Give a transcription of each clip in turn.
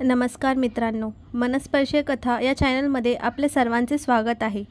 नमस्कार मित्रांनो, मनस्पर्शी कथा या चॅनलमध्ये आपले सर्वांचे स्वागत आहे।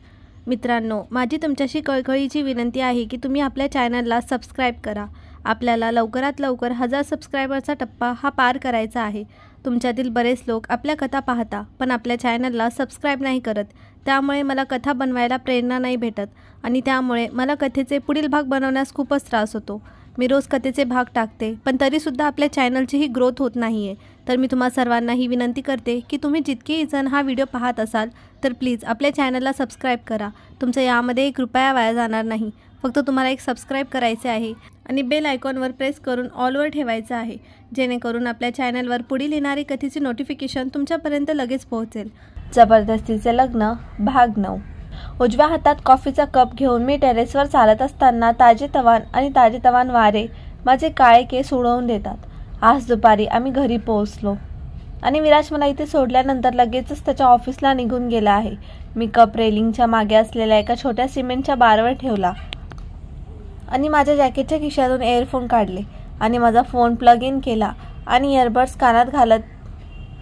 मित्रांनो, माझी तुमच्याशी कळकळीची विनंती आहे की तुम्ही आपल्या चॅनलला सबस्क्राइब करा। आपल्याला लवकरात लवकर 1000 सबस्क्रायबरचा टप्पा हा पार करायचा आहे। तुमच्यातील बरेच लोक आपल्या कथा पाहता पण आपल्या चॅनलला सबस्क्राइब नाही करत, त्यामुळे मला कथा बनवायला प्रेरणा नाही भेटत आणि त्यामुळे मला कथेचे पुढील भाग बनवण्यास खूपच त्रास होतो। मी रोज कथेचे भाग टाकते पण तरीसुद्धा आपल्या चॅनलची ही ग्रोथ होत नाही आहे। तर मी तुम्हा सर्वांना ही विनंती करते की तुम्ही जितकेही जण हा व्हिडिओ पाहत असाल तर प्लीज आपल्या चॅनलला सबस्क्राइब करा। तुमचं यामध्ये 1 रुपया वाया जाणार नाही, फक्त तुम्हाला एक सबस्क्राइब करायचे आहे आणि बेल आयकॉनवर प्रेस करून ऑलवर ठेवायचं आहे, जेणेकरून आपल्या चॅनलवर पुढील येणारी कथेची नोटिफिकेशन तुमच्यापर्यंत लगेच पोहोचेल। जबरदस्तीचे लग्न भाग 9। उजव्या हातात कॉफीचा कप घेऊन मी टेरेसवर चालत असताना ताजेतवान वारे माझे काळे केस उडवून देतात। आज दुपारी आम्ही घरी पोहोचलो आणि विराज मला इथे सोडल्यानंतर लगेचच त्याच्या ऑफिसला निघून गेला आहे। मी कप रेलिंगच्या मागे असलेल्या एका छोट्या सिमेंटच्या बारवर ठेवला आणि माझ्या जॅकेटच्या खिशातून इयरफोन काढले आणि माझा फोन प्लग इन केला आणि इयरबड्स कानात घालत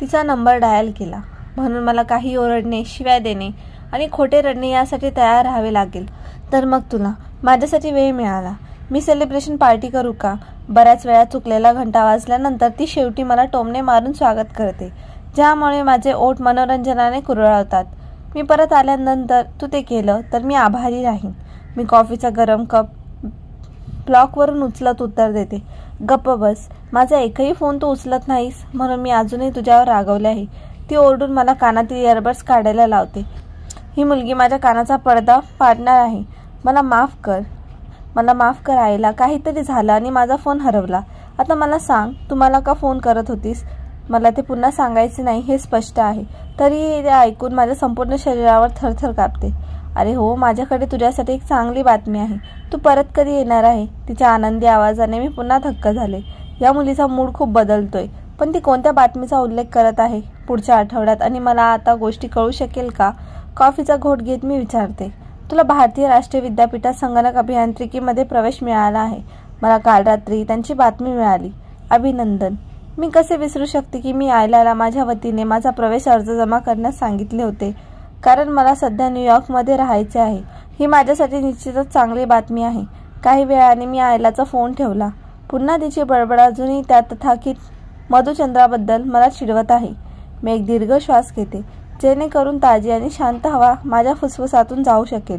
तिचा नंबर डायल केला। म्हणून मला काही ओरडणे, शिव्या देणे आणि खोटे रडणे यासाठी तयार राहावे लागेल। तर मग तुला माझ्यासाठी वेळ मिळाला। मी सेलिब्रेशन पार्टी करू का? बऱ्याच वेळा चुकलेला घंटा वाजल्यानंतर ती शेवटी मला टोमणे मारून स्वागत करते, ज्यामुळे माझे ओठ मनोरंजनाने कुरळवतात। मी परत आल्यानंतर तू ते केलं तर मी आभारी राहीन। मी कॉफीचा गरम कप ब्लॉकवरून उचलत उत्तर देते, गप्प बस, माझा एकही फोन तू उचलत नाहीस म्हणून मी अजूनही तुझ्यावर रागवले आहे। ती ओरडून मला कानातील इयरबड्स काढायला लावते। ही मुलगी माझ्या कानाचा पडदा पाडणार आहे। मला माफ कर आईला, काहीतरी झालं आणि माझा फोन हरवला। आता मला सांग, तू मला का फोन करत होतीस? मला ते पुन्हा सांगायचे नाही हे स्पष्ट आहे, तरीही ते ऐकून माझ्या संपूर्ण शरीरावर थरथर कापते। अरे हो, माझ्याकडे तुझ्यासाठी एक चांगली बातमी आहे। तू परत कधी येणार आहे? तिच्या आनंदी आवाजाने मी पुन्हा थक्क झाले। या मुलीचा मूड खूप बदलतोय, पण ती कोणत्या बातमीचा उल्लेख करत आहे? पुढच्या आठवड्यात आणि मला आता गोष्टी कळू शकेल का? कॉफीचा घोट घेत मी विचारते, तुला भारतीय राष्ट्रीय विद्यापीठात संगणक अभियांत्रिकीमध्ये प्रवेश मिळाला आहे। मला काल रात्री त्यांची बातमी मिळाली। अभिनंदन। मी कसे विसरू शकते की मी आयलाला माझ्या वतीने माझा प्रवेश अर्ज जमा करण्यास सांगितले होते, कारण मला सध्या न्यूयॉर्कमध्ये राहायचे आहे। ही माझ्यासाठी निश्चितच चांगली बातमी आहे। काही वेळाने मी आयलाचा फोन ठेवला। पुन्हा तिची बडबड अजूनही त्या तथाकथित मधुचंद्राबद्दल मला चिडवत आहे। मी एक दीर्घ श्वास घेते, जेणेकरून ताजी आणि शांत हवा माझ्या फुफ्फुसातून जाऊ शकेल।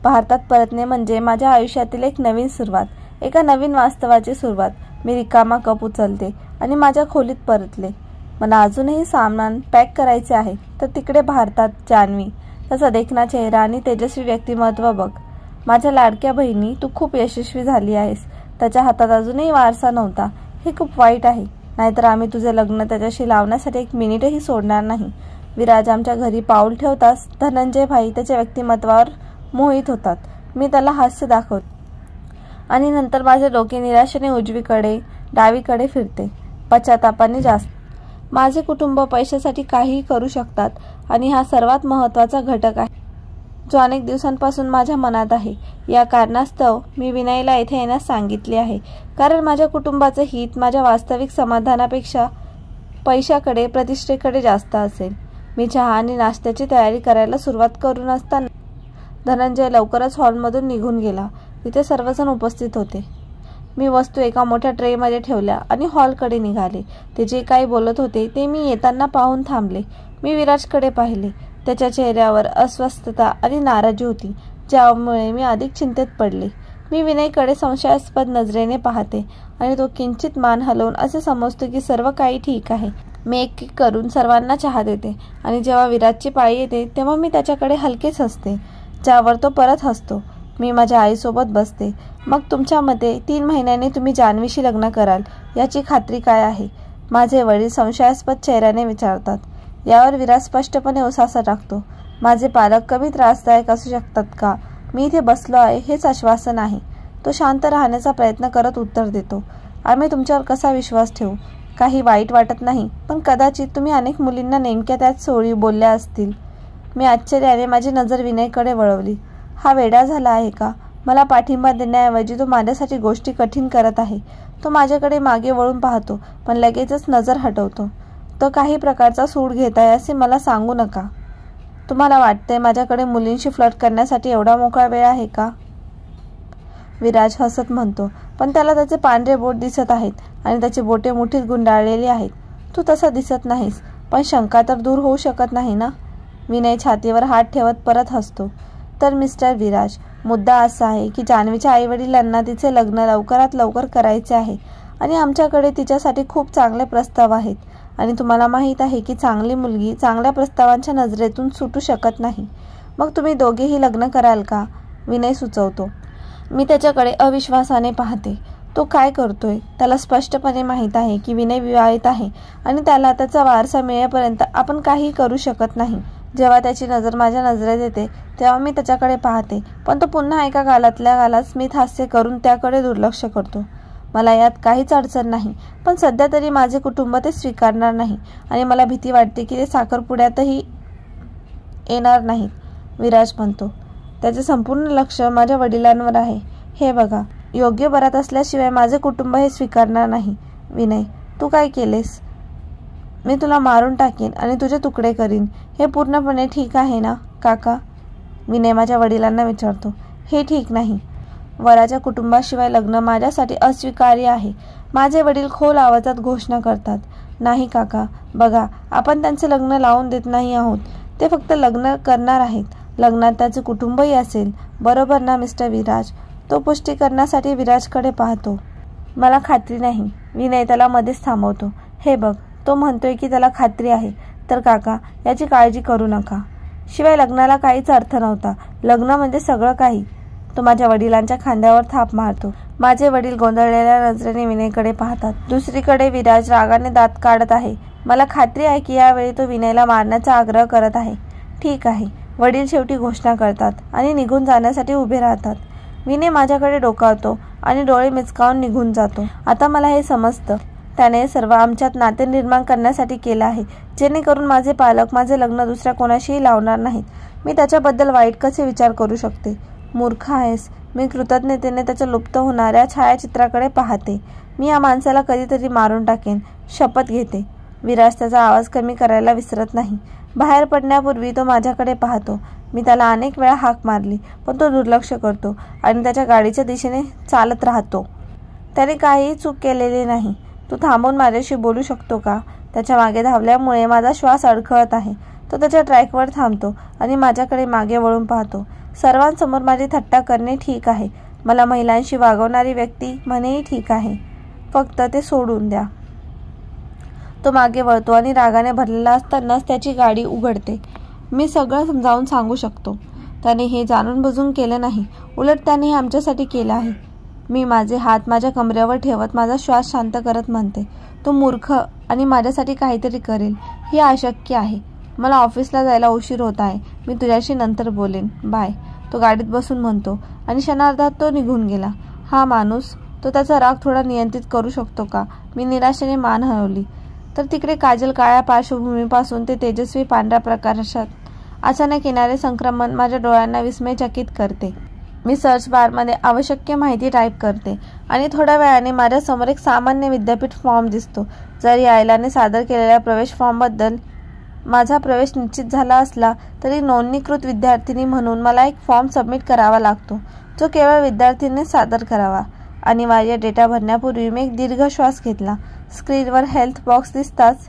भारतात परतणे म्हणजे माझ्या आयुष्यातील एक नवीन सुरुवात, एका नवीन वास्तवाची सुरुवात। मी रिकामा कप उचलते आणि माझ्या खोलीत परतले। मला अजूनही सामान पॅक करायचे आहे। तर तिकडे भारतात जान्हवी, त्याचा देखणा चेहरा आणि तेजस्वी व्यक्तिमत्व बघ। माझ्या लाडक्या बहिणी, तू खूप यशस्वी झाली आहेस। त्याच्या हातात अजूनही वारसा नव्हता, हे खूप वाईट आहे। नाहीतर आम्ही तुझे लग्न त्याच्याशी लावण्यासाठी 1 मिनिटही सोडणार नाही। विराज आमच्या घरी पाऊल ठेवताच धनंजय भाई त्याच्या व्यक्तिमत्वावर मोहित होतात। मी त्याला हास्य दाखवते आणि नंतर माझे डोके निराशेने उजवीकडे डावीकडे फिरते। पश्चातापाने जास्त। माझे कुटुंब पैशासाठी काहीही करू शकतात आणि हा सर्वात महत्त्वाचा घटक आहे, जो अनेक दिवसांपासून माझ्या मनात आहे। या कारणास्तव मी विनयला येथे येण्यास सांगितले आहे, कारण माझ्या कुटुंबाचे हित माझ्या वास्तविक समाधानापेक्षा पैशाकडे, प्रतिष्ठेकडे जास्त असेल। मी चहा आणि नाश्त्याची तयारी करायला सुरुवात करून असताना धनंजय लवकरच हॉलमधून निघून गेला। तिथे सर्वजण उपस्थित होते। मी वस्तू एका मोठ्या ट्रेमध्ये ठेवल्या आणि हॉलकडे निघाले। ते जे काही बोलत होते ते मी येताना पाहून थांबले। मी विराजकडे पाहिले। त्याच्या चेहऱ्यावर अस्वस्थता आणि नाराजी होती, ज्यामुळे मी अधिक चिंतेत पडले। मी विनयकडे संशयास्पद नजरेने पाहते आणि तो किंचित मान हलवून असे समजतो की सर्व काही ठीक आहे। मी एक करून सर्वांना चहा देते आणि जेव्हा विराजची पाळी येते तेव्हा मी त्याच्याकडे हलकेच हसते, ज्यावर तो परत हसतो। मी माझ्या आईसोबत बसते। मग तुमच्या मते 3 महिन्यांनी तुम्ही जान्हवीशी लग्न कराल याची खात्री काय आहे? माझे वडील संशयास्पद चेहऱ्याने विचारतात। यावर विराज स्पष्टपणे उसासा टाकतो। माझे पालक कमी त्रासदायक असू शकतात का? मी इथे बसलो आहे हेच आश्वासन आहे। तो शांत राहण्याचा प्रयत्न करत उत्तर देतो, आम्ही तुमच्यावर कसा विश्वास ठेवू? काही वाईट वाटत नाही, पण कदाचित तुम्ही अनेक मुलींना नेमक्या त्याच सोयी बोलल्या असतील। मी आश्चर्याने माझी नजर विनयकडे वळवली। हा वेडा झाला आहे का? मला पाठिंबा देण्याऐवजी तो माझ्यासाठी गोष्टी कठीण करत आहे। तो माझ्याकडे मागे वळून पाहतो, पण लगेचच नजर हटवतो। फक्त काही प्रकारचा सूड घेताय असे मला सांगू नका. तुम्हाला वाटते माझ्याकडे मुलींशी फ्लर्ट करण्यासाठी एवढा मोकळा वेळ आहे का? विराज हसत म्हणतो. पण त्याला त्याचे पांढरे बोट दिसत आहेत आणि त्याची बोटे मुठीत गुंडाळलेली आहेत. तू तसा दिसत नाहीस, पण शंका तर दूर होऊ शकत नाही ना? विनय छातीवर हात ठेवत परत हसतो. तर मिस्टर विराज, मुद्दा असा आहे की जान्हवीच्या आईवडिलांना तिचे लग्न लवकरात लवकर करायचे आहे आणि आमच्याकडे तिच्यासाठी खूप चांगले प्रस्ताव आहेत. आणि तुम्हाला माहीत आहे की चांगली मुलगी चांगल्या प्रस्तावांच्या नजरेतून सुटू शकत नाही. मग तुम्ही दोघेही लग्न कराल का? विनय सुचवतो. मी त्याच्याकडे अविश्वासाने पाहते. तो काय करतोय? त्याला स्पष्टपणे माहीत आहे की विनय विवाहित आहे आणि त्याला त्याचा वारसा मिळेपर्यंत आपण काही करू शकत नाही. जेव्हा त्याची नजर माझ्या नजरेत येते तेव्हा मी त्याच्याकडे पाहते, पण तो पुन्हा एका गालातल्या गालात स्मित हास्य करून त्याकडे दुर्लक्ष करतो. मला यात काहीच अडचण नाही, पण सध्या तरी माझे कुटुंब ते स्वीकारणार नाही आणि मला भीती वाटते की ते साखरपुड्यातही येणार नाहीत. विराज म्हणतो. त्याचे संपूर्ण लक्ष माझ्या वडिलांवर आहे. हे बघा, योग्य बरात असल्याशिवाय माझे कुटुंब हे स्वीकारणार नाही. विनय, तू काय केलेस? मी तुला मारून टाकेन आणि तुझे तुकडे करीन. हे पूर्णपणे ठीक आहे ना काका? विनय माझ्या वडिलांना विचारतो. हे ठीक नाही. वराच्या कुटुंबाशिवाय लग्न माझ्यासाठी अस्वीकार्य आहे. माझे वडील खोल आवाजात घोषणा करतात. नाही काका, बघा, आपण त्यांचे लग्न लावून देत नाही आहोत. ते फक्त लग्न करणार आहेत. लग्नात त्याचे कुटुंबही असेल. बरोबर ना मिस्टर विराज? तो पुष्टी करण्यासाठी विराजकडे पाहतो. मला खात्री नाही. विनय त्याला मध्येच थांबवतो. हे बघ, तो म्हणतोय की त्याला खात्री आहे. तर काका, याची काळजी करू नका. शिवाय लग्नाला काहीच अर्थ नव्हता. लग्न म्हणजे सगळं काही. तो माझ्या वडिलांच्या खांद्यावर थाप मारतो. माझे वडील गोंधळलेल्या नजरेने विनयकडे पाहतात. दुसरीकडे विराज रागाने दात काढत आहे. मला खात्री आहे की यावेळी तो विनयला मारण्याचा आग्रह करत आहे. ठीक आहे. वडील शेवटी घोषणा करतात आणि निघून जाण्यासाठी उभे राहतात. विनय माझ्याकडे डोकावतो आणि डोळे मिचकावून निघून जातो. आता मला हे समजतं. त्याने सर्व आमच्यात नाते निर्माण करण्यासाठी केलं आहे, जेणेकरून माझे पालक माझे लग्न दुसऱ्या कोणाशीही लावणार नाहीत. मी त्याच्याबद्दल वाईट कसे विचार करू शकते? मूर्ख आहेस. मी कृतज्ञतेने त्याच्या लुप्त होणाऱ्या छायाचित्राकडे पाहते. मी या माणसाला कधीतरी मारून टाकेन. शपथ घेते. विराज त्याचा आवाज कमी करायला विसरत नाही. बाहेर पडण्यापूर्वी तो माझ्याकडे पाहतो. मी त्याला अनेक वेळा हाक मारली, पण तो दुर्लक्ष करतो आणि त्याच्या गाडीच्या दिशेने चालत राहतो. त्याने काहीही चूक केलेली नाही. तू थांबून माझ्याशी बोलू शकतो का? त्याच्या मागे धावल्यामुळे माझा श्वास अडखळत आहे. तो त्याच्या ट्रॅकवर थांबतो आणि माझ्याकडे मागे वळून पाहतो. सर्वांसमोर माझी थट्टा करणे ठीक आहे. मला महिलांशी वागवणारी व्यक्ती म्हणेही ठीक आहे. फक्त ते सोडून द्या. तो मागे वळतो आणि रागाने भरलेला असतानाच त्याची गाडी उघडते. मी सगळं समजावून सांगू शकतो. त्याने हे जाणून बुजून केलं नाही. उलट त्याने हे आमच्यासाठी केलं आहे. मी माझे हात माझ्या कमरेवर ठेवत माझा श्वास शांत करत म्हणते. तो मूर्ख आणि माझ्यासाठी काहीतरी करेल हे अशक्य आहे. मला ऑफिसला जायला उशीर होत आहे. मी तुझ्याशी नंतर बोलेन. बाय. तो गाडीत बसून म्हणतो आणि क्षणार्धात तो निघून गेला. हा माणूस, तो त्याचा राग थोडा नियंत्रित करू शकतो का? मी निराशेने मान हलवली. तर तिकडे काजल काळ्या पार्श्वभूमीपासून ते तेजस्वी पांढऱ्या प्रकाशात अचानक येणारे संक्रमण माझ्या डोळ्यांना विस्मयचकित करते. मी सर्च बारमध्ये आवश्यक माहिती टाईप करते आणि थोड्या वेळाने माझ्यासमोर एक सामान्य विद्यापीठ फॉर्म दिसतो. जरी आयलाने सादर केलेल्या प्रवेश फॉर्मबद्दल माझा प्रवेश निश्चित झाला असला तरी नोंदणीकृत विद्यार्थिनी म्हणून मला एक फॉर्म सबमिट करावा लागतो, जो केवळ विद्यार्थ्यांनीच सादर करावा. अनिवार्य डेटा भरण्यापूर्वी मी एक दीर्घ श्वास घेतला. स्क्रीनवर हेल्थ बॉक्स दिसताच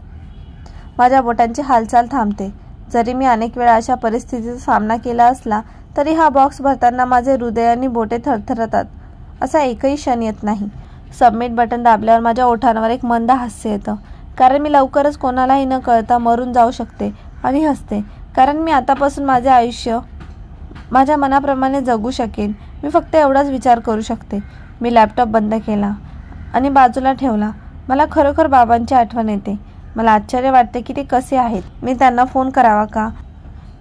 माझ्या बोटांची हालचाल थांबते. जरी मी अनेक वेळा अशा परिस्थितीचा सामना केला असला तरी हा बॉक्स भरताना माझे हृदय आणि बोटे थरथरतात असा एकही क्षण येत नाही. सबमिट बटन दाबल्यावर माझ्या ओठांवर एक मंद हास्य येतं, कारण मी लवकरच कोणालाही न कळता मरून जाऊ शकते. आणि हसते, कारण मी आतापासून माझे आयुष्य माझ्या मनाप्रमाणे जगू शकेन. मी फक्त एवढाच विचार करू शकते. मी लॅपटॉप बंद केला आणि बाजूला ठेवला. मला खरोखर बाबांची आठवण येते. मला आश्चर्य वाटते की ते कसे आहेत. मी त्यांना फोन करावा का?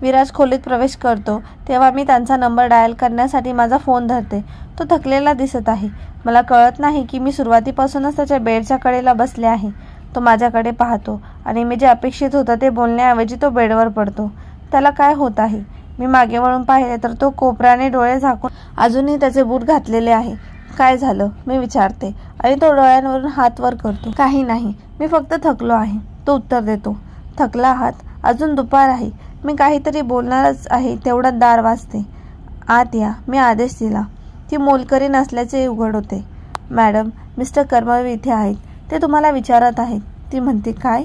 विराज खोलीत प्रवेश करतो तेव्हा मी त्यांचा नंबर डायल करण्यासाठी माझा फोन धरते. तो थकलेला दिसत आहे. मला कळत नाही की मी सुरुवातीपासूनच त्याच्या बेडच्या कडेला बसले आहे. तो माझ्याकडे पाहतो आणि मी जे अपेक्षित होतं ते बोलण्याऐवजी तो बेडवर पडतो. त्याला काय होत आहे? मी मागे वळून पाहिले तर तो कोपऱ्याने डोळे झाकून अजूनही त्याचे बूट घातलेले आहे. काय झालं? मी विचारते आणि तो डोळ्यांवरून हात वर करतो. काही नाही, मी फक्त थकलो आहे. तो उत्तर देतो. थकला आहात, अजून दुपार आहे. मी काहीतरी बोलणारच आहे तेवढ्यात दार वाजते. आत या, मी आदेश दिला. ती मोलकरीण असल्याचे उघड होते. मॅडम, मिस्टर कर्मवीर इथे आहेत. ते तुम्हाला विचारत आहेत. ती म्हणते, काय?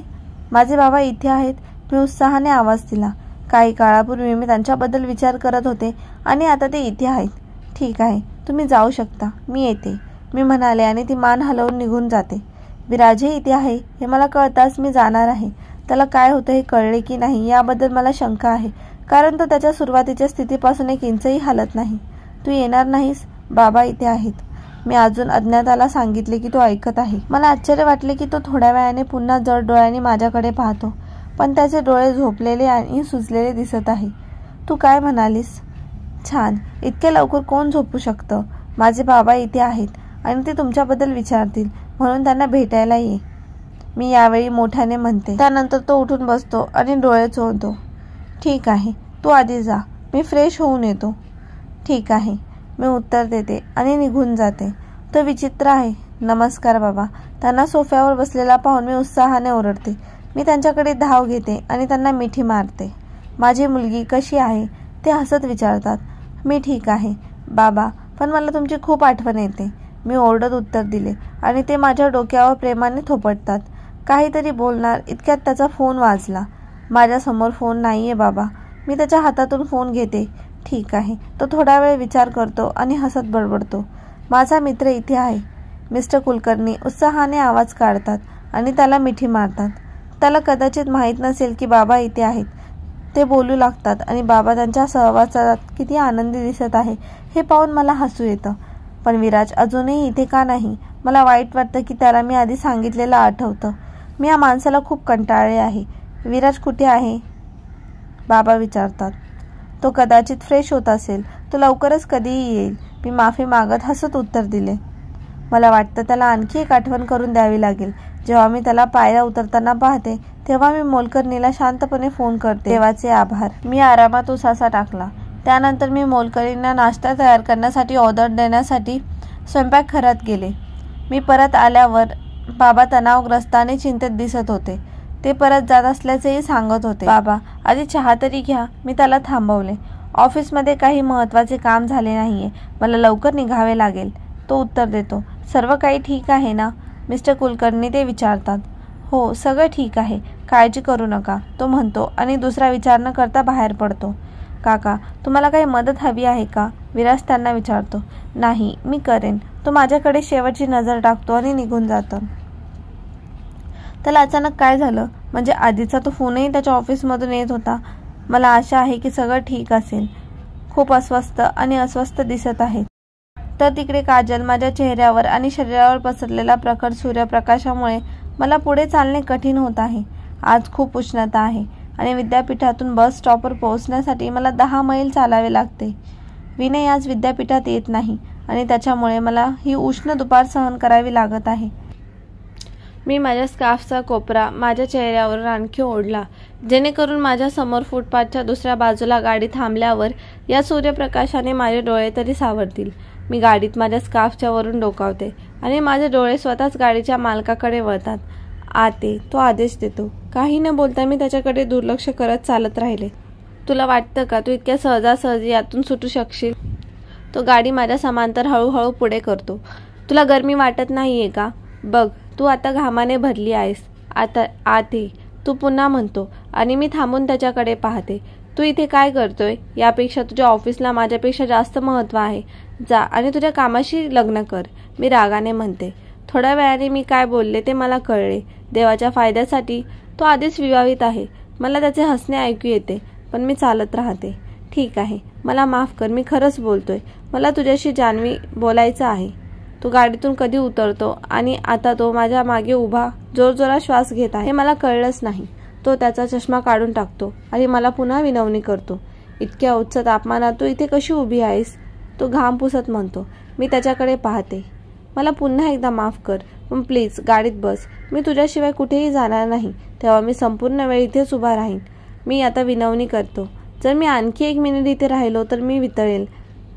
माझे बाबा इथे आहेत? मी उत्साहाने आवाज दिला. काही काळापूर्वी मी त्यांच्याबद्दल विचार करत होते आणि आता ते इथे आहेत. ठीक आहे, तुम्ही जाऊ शकता, मी येते, मी म्हणाले आणि ती मान हलवून निघून जाते. विराजही इथे आहे हे मला कळताच मी जाणार आहे. त्याला काय होतं हे कळले की नाही याबद्दल मला शंका आहे, कारण तो त्याच्या सुरुवातीच्या स्थितीपासून एक इंचही हलत नाही. तू येणार नाहीस? बाबा इथे आहेत. मी अजून अज्ञाताला सांगितले की तो ऐकत आहे. मला आश्चर्य वाटले की तो थोड्या वेळाने पुन्हा जड डोळ्यांनी माझ्याकडे पाहतो, पण त्याचे डोळे झोपलेले आणि सुजलेले दिसत आहे. तू काय म्हणालीस? छान. इतक्या लवकर कोण झोपू शकतं? माझे बाबा इथे आहेत आणि ते तुमच्याबद्दल विचारतील, म्हणून त्यांना भेटायला ये, मी यावेळी मोठ्याने म्हणते. त्यानंतर तो उठून बसतो आणि डोळे चोळतो. ठीक आहे, तू आधी जा, मी फ्रेश होऊन येतो. ठीक आहे, मी उत्तर देते आणि निघून जाते. तो विचित्र आहे. नमस्कार बाबा. त्यांना सोफ्यावर बसलेला पाहून मी उत्साहाने ओरडते. मी त्यांच्याकडे धाव घेते आणि त्यांना मिठी मारते. माझी मुलगी कशी आहे ते हसत विचारतात. मी ठीक आहे बाबा, पण मला तुमची खूप आठवण येते, मी ओरडत उत्तर दिले आणि ते माझ्या डोक्यावर प्रेमाने थोपटतात. काहीतरी बोलणार इतक्यात त्याचा फोन वाजला. माझ्यासमोर फोन नाहीये बाबा. मी त्याच्या हातातून फोन घेते. ठीक आहे. तो थोडा वेळ विचार करतो आणि हसत बडबडतो. माझा मित्र इथे आहे. मिस्टर कुलकर्णी उत्साहाने आवाज काढतात आणि त्याला मिठी मारतात. त्याला कदाचित माहीत नसेल की बाबा इथे आहेत. ते बोलू लागतात आणि बाबा त्यांच्या सहवासात किती आनंदी दिसत आहे हे पाहून मला हसू येतं. पण विराज अजूनही इथे का नाही? मला वाईट वाटतं की त्याला मी आधी सांगितलेलं आठवतं. मी या माणसाला खूप कंटाळले आहे. विराज कुठे आहे? बाबा विचारतात. तो कदाचित फ्रेश होत असेल. तो लवकरच कधीही येईल, मी माफी मागत हसत उत्तर दिले. मला वाटतं त्याला आणखी एक आठवण करून द्यावी लागेल. जेव्हा मी त्याला पायऱ्या उतरताना पाहते तेव्हा मी मोलकरणीला शांतपणे फोन करते. देवाचे आभार. मी आरामात उसासा टाकला. त्यानंतर मी मोलकरींना नाश्ता तयार करण्यासाठी ऑर्डर देण्यासाठी स्वयंपाकघरात गेले. मी परत आल्यावर बाबा तणावग्रस्त आणि चिंतेत दिसत होते. ते परत जात असल्याचेही सांगत होते. बाबा, आधी चहा तरी घ्या, मी त्याला थांबवले. ऑफिसमध्ये काही महत्त्वाचे काम झाले नाहीये, मला लवकर निघावे लागेल, तो उत्तर देतो. सर्व काही ठीक आहे ना? मिस्टर कुलकर्णी ते विचारतात. हो, सगळं ठीक आहे, काळजी करू नका, तो म्हणतो आणि दुसरा विचार न करता बाहेर पडतो. काका, तुम्हाला काही मदत हवी आहे का? विराज त्यांना विचारतो. नाही, मी करेन, तो माझ्याकडे शेवटची नजर टाकतो आणि निघून जातो. त्याला अचानक काय झालं? म्हणजे आधीचा तो फोनही त्याच्या ऑफिसमधून येत होता. मला आशा आहे की सगळं ठीक असेल. खूप अस्वस्थ दिसत आहे. तर तिकडे काजल. माझ्या चेहऱ्यावर आणि शरीरावर पसरलेला प्रखर सूर्यप्रकाशामुळे मला पुढे चालणे कठीण होत आहे. आज खूप उष्णता आहे आणि विद्यापीठातून बस स्टॉपवर पोहोचण्यासाठी मला 10 मैल चालावे लागते. विनय आज विद्यापीठात येत नाही आणि त्याच्यामुळे मला ही उष्ण दुपार सहन करावी लागत आहे. मी माझ्या स्कार्फचा कोपरा माझ्या चेहऱ्यावर आणखी ओढला, जेणेकरून माझ्या समोर फुटपाथच्या दुसऱ्या बाजूला गाडी थांबल्यावर या सूर्यप्रकाशाने माझे डोळे तरी सावरतील. मी गाडीत माझ्या स्कार्फच्या वरून डोकावते आणि माझे डोळे स्वतःच गाडीच्या मालकाकडे वळतात. आते, तो आदेश देतो. काही न बोलता मी त्याच्याकडे दुर्लक्ष करत चालत राहिले. तुला वाटतं का तू इतक्या सहजासहजी यातून सुटू शकशील? तो गाडी माझ्या समांतर हळूहळू पुढे करतो. तुला गरमी वाटत नाहीये का? बघ, तू आता घामाने भरली आहेस. आता आते, तू पुन्हा म्हणतो आणि मी थांबून त्याच्याकडे पाहते. तू इथे काय करतोय? यापेक्षा तुझ्या ऑफिसला माझ्यापेक्षा जास्त महत्त्व आहे. जा आणि तुझ्या कामाशी लग्न कर, मी रागाने म्हणते. थोड्या वेळाने मी काय बोलले ते मला कळले. देवाच्या फायद्यासाठी तो आधीच विवाहित आहे. मला त्याचे हसणे ऐकू येते, पण मी चालत राहते. ठीक आहे, मला माफ कर, मी खरंच बोलतोय. मला तुझ्याशी जान्हवी बोलायचं आहे. तो गाडीतून कधी उतरतो आणि आता तो माझ्या मागे उभा जोरजोरात श्वास घेत आहे हे मला कळलंच नाही. तो त्याचा चष्मा काढून टाकतो आणि मला पुन्हा विनवणी करतो. इतक्या उच्च तापमानात तू इथे कशी उभी आहेस? तो घाम पुसत म्हणतो. मी त्याच्याकडे पाहते. मला पुन्हा एकदा माफ कर, पण प्लीज गाडीत बस. मी तुझ्याशिवाय कुठेही जाणार नाही. तेव्हा मी संपूर्ण वेळ इथेच उभा राहीन. मी आता विनवणी करतो. जर मी आणखी 1 मिनिट इथे राहिलो तर मी वितळेल.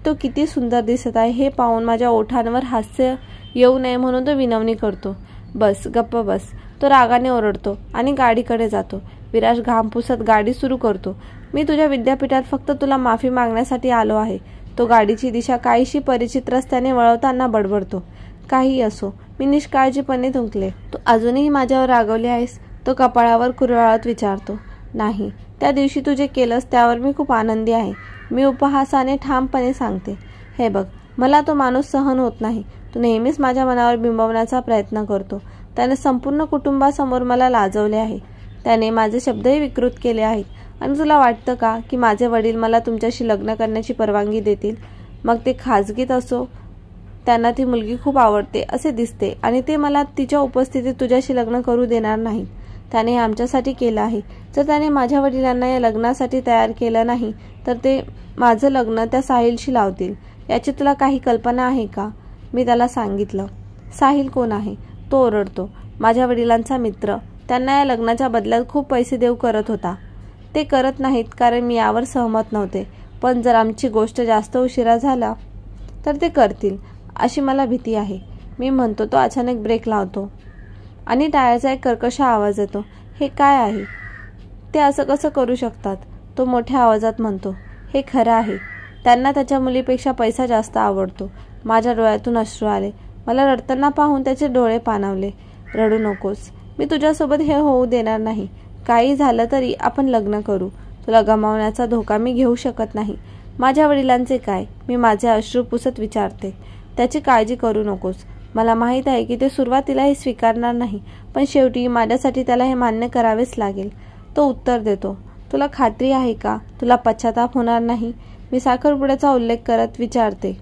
तो किती सुंदर दिसत आहे हे पाहून माझ्या ओठांवर हास्य येऊ नये म्हणून तो विनवणी करतो. बस, गप्प बस. तो रागाने ओरडतो आणि गाडीकडे जातो. विराज घाम पुसत गाडी सुरू करतो. मी तुझ्या विद्यापीठात फक्त तुला माफी मागण्यासाठी आलो आहे. तो गाडीची दिशा काहीशी परिचित रस्त्याने वळवताना बडबडतो. काही असो, मी निष्काळजीपणे थुंकले. तू अजूनही माझ्यावर रागवली आहेस? तो कपाळावर कुरवाळत विचारतो. नाही, त्या दिवशी तू जे केलंस त्यावर मी खूप आनंदी आहे. मी उपहासाने ठामपणे सांगते. हे बघ, मला तो माणूस सहन होत नाही. तू नेहमीच माझ्या मनावर बिंबवण्याचा प्रयत्न करतो. त्याने संपूर्ण कुटुंबासमोर मला लाजवले आहे. त्याने माझे शब्दही विकृत केले आहेत आणि तुला वाटतं का की माझे वडील मला तुमच्याशी लग्न करण्याची परवानगी देतील? मग ते खाजगीत असो. त्यांना ती मुलगी खूप आवडते असे दिसते आणि ते मला तिच्या उपस्थितीत तुझ्याशी लग्न करू देणार नाहीत. त्याने हे आमच्यासाठी केलं आहे. जर त्याने माझ्या वडिलांना या लग्नासाठी तयार केलं नाही तर ते माझं लग्न त्या साहिलशी लावतील. याची तुला काही कल्पना आहे का? मी त्याला सांगितलं. साहिल कोण आहे? तो ओरडतो. माझ्या वडिलांचा मित्र. त्यांना या लग्नाच्या बदल्यात खूप पैसे देऊ करत होता. ते करत नाहीत कारण मी यावर सहमत नव्हते. पण जर आमची गोष्ट जास्त उशिरा झाला तर ते करतील अशी मला भीती आहे. मी म्हणतो. तो अचानक ब्रेक लावतो आणि टायरचा एक कर्कश आवाज येतो. हे काय आहे? ते असं कसं करू शकतात? तो मोठ्या आवाजात म्हणतो. हे खरं आहे. त्यांना त्याच्या मुलीपेक्षा पैसा जास्त आवडतो. माझ्या डोळ्यातून अश्रू आले. मला रडताना पाहून त्याचे डोळे पाणावले. रडू नकोस. मी तुझ्यासोबत हे होऊ देणार नाही. काही झालं तरी आपण लग्न करू. तुला गमावण्याचा धोका मी घेऊ शकत नाही. माझ्या वडिलांचे काय? मी माझे अश्रू पुसत विचारते. त्याची काळजी करू नकोस. मला माहीत आहे की ते सुरुवातीला हे स्वीकारणार नाही, पण शेवटी माझ्यासाठी त्याला हे मान्य करावेच लागेल. तो उत्तर देतो. तुला खात्री आहे का? तुला पश्चाताप होणार नाही? मी साखरपुड्याचा उल्लेख करत विचारते.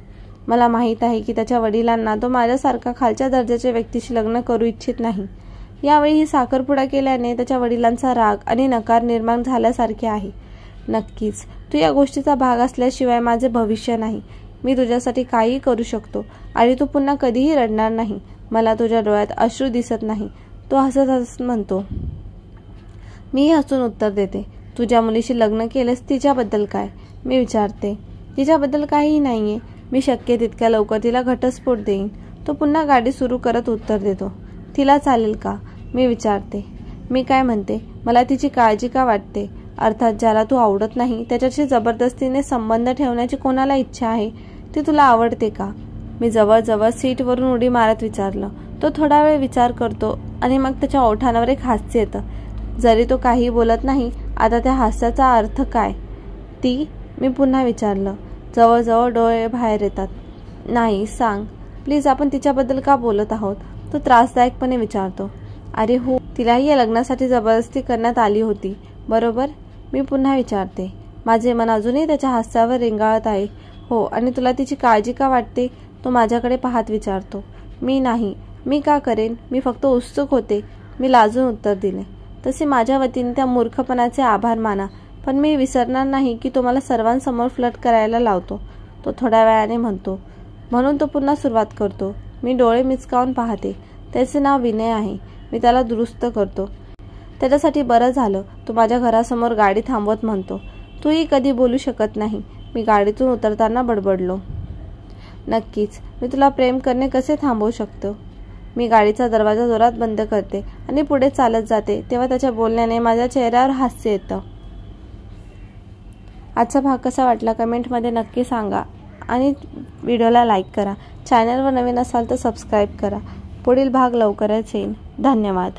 मला माहीत आहे की त्याच्या वडिलांना तो माझ्यासारखा खालच्या दर्जाच्या व्यक्तीशी लग्न करू इच्छित नाही. यावेळी ही साखरपुडा केल्याने त्याच्या वडिलांचा राग आणि नकार निर्माण झाल्यासारखे आहे. नक्कीच तू या गोष्टीचा भाग असल्याशिवाय माझे भविष्य नाही. मी तुझ्यासाठी काहीही करू शकतो आणि तू पुन्हा कधीही रडणार नाही. मला तुझ्या डोळ्यात अश्रू दिसत नाही. तो हसत हसत म्हणतो. मी हसून उत्तर देते. तू ज्या मुलीशी लग्न केलेस तिच्याबद्दल काय? मी विचारते. तिच्याबद्दल काहीही नाहीये. मी शक्य तितक्या लवकर तिला घटस्फोट देईन. तो पुन्हा गाडी सुरू करत उत्तर देतो. तिला चालेल का? मी विचारते. मी काय म्हणते, मला तिची काळजी का वाटते? अर्थात ज्याला तू आवडत नाही त्याच्याशी जबरदस्तीने संबंध ठेवण्याची कोणाला इच्छा आहे? ती तुला आवडते का? मी जवळजवळ सीटवरून उडी मारत विचारलं. तो थोडा वेळ विचार करतो आणि मग त्याच्या ओठांवर एक हास्य येतं. जरी तो काही बोलत नाही. आता त्या हास्याचा अर्थ काय? ती? मी पुन्हा विचारलं. जवळजवळ डोळे बाहेर येतात. नाही, सांग प्लीज. आपण तिच्याबद्दल का बोलत आहोत? तो त्रासदायकपणे विचारतो. अरे हो, तिलाही या लग्नासाठी जबरदस्ती करण्यात आली होती, बरोबर? मी पुन्हा विचारते. माझे मन अजूनही त्याच्या हास्यावर रेंगाळत आहे. हो, आणि तुला तिची काळजी का वाटते? तो माझ्याकडे पाहत विचारतो. मी नाही. मी का करेन? मी फक्त उत्सुक होते. मी लाजून उत्तर दिले. तसे माझ्या वतीने त्या मूर्खपणाचे आभार माना, पण मी विसरणार नाही की तो मला सर्वांसमोर फ्लर्ट करायला लावतो. तो थोड्या वेळाने म्हणतो. म्हणून तो पुन्हा सुरुवात करतो. मी डोळे मिचकावून पाहते. त्याचे नाव विनय आहे. मी त्याला दुरुस्त करतो. त्याच्यासाठी बरं झालं. तो माझ्या घरासमोर गाडी थांबवत म्हणतो. तूही कधी बोलू शकत नाही. मी गाडीतून उतरताना बडबडलो. नक्कीच. मी तुला प्रेम करणे कसे थांबवू शकतो? मी गाडीचा दरवाजा जोरात बंद करते आणि पुढे चालत जाते. तेव्हा त्याच्या बोलण्याने माझ्या चेहऱ्यावर हास्य येतं. आजचा भाग कसा वाटला कमेंटमध्ये नक्की सांगा आणि व्हिडिओला लाईक करा. चॅनलवर नवीन असाल तर सबस्क्राईब करा. पुढील भाग लवकरच येईल. धन्यवाद.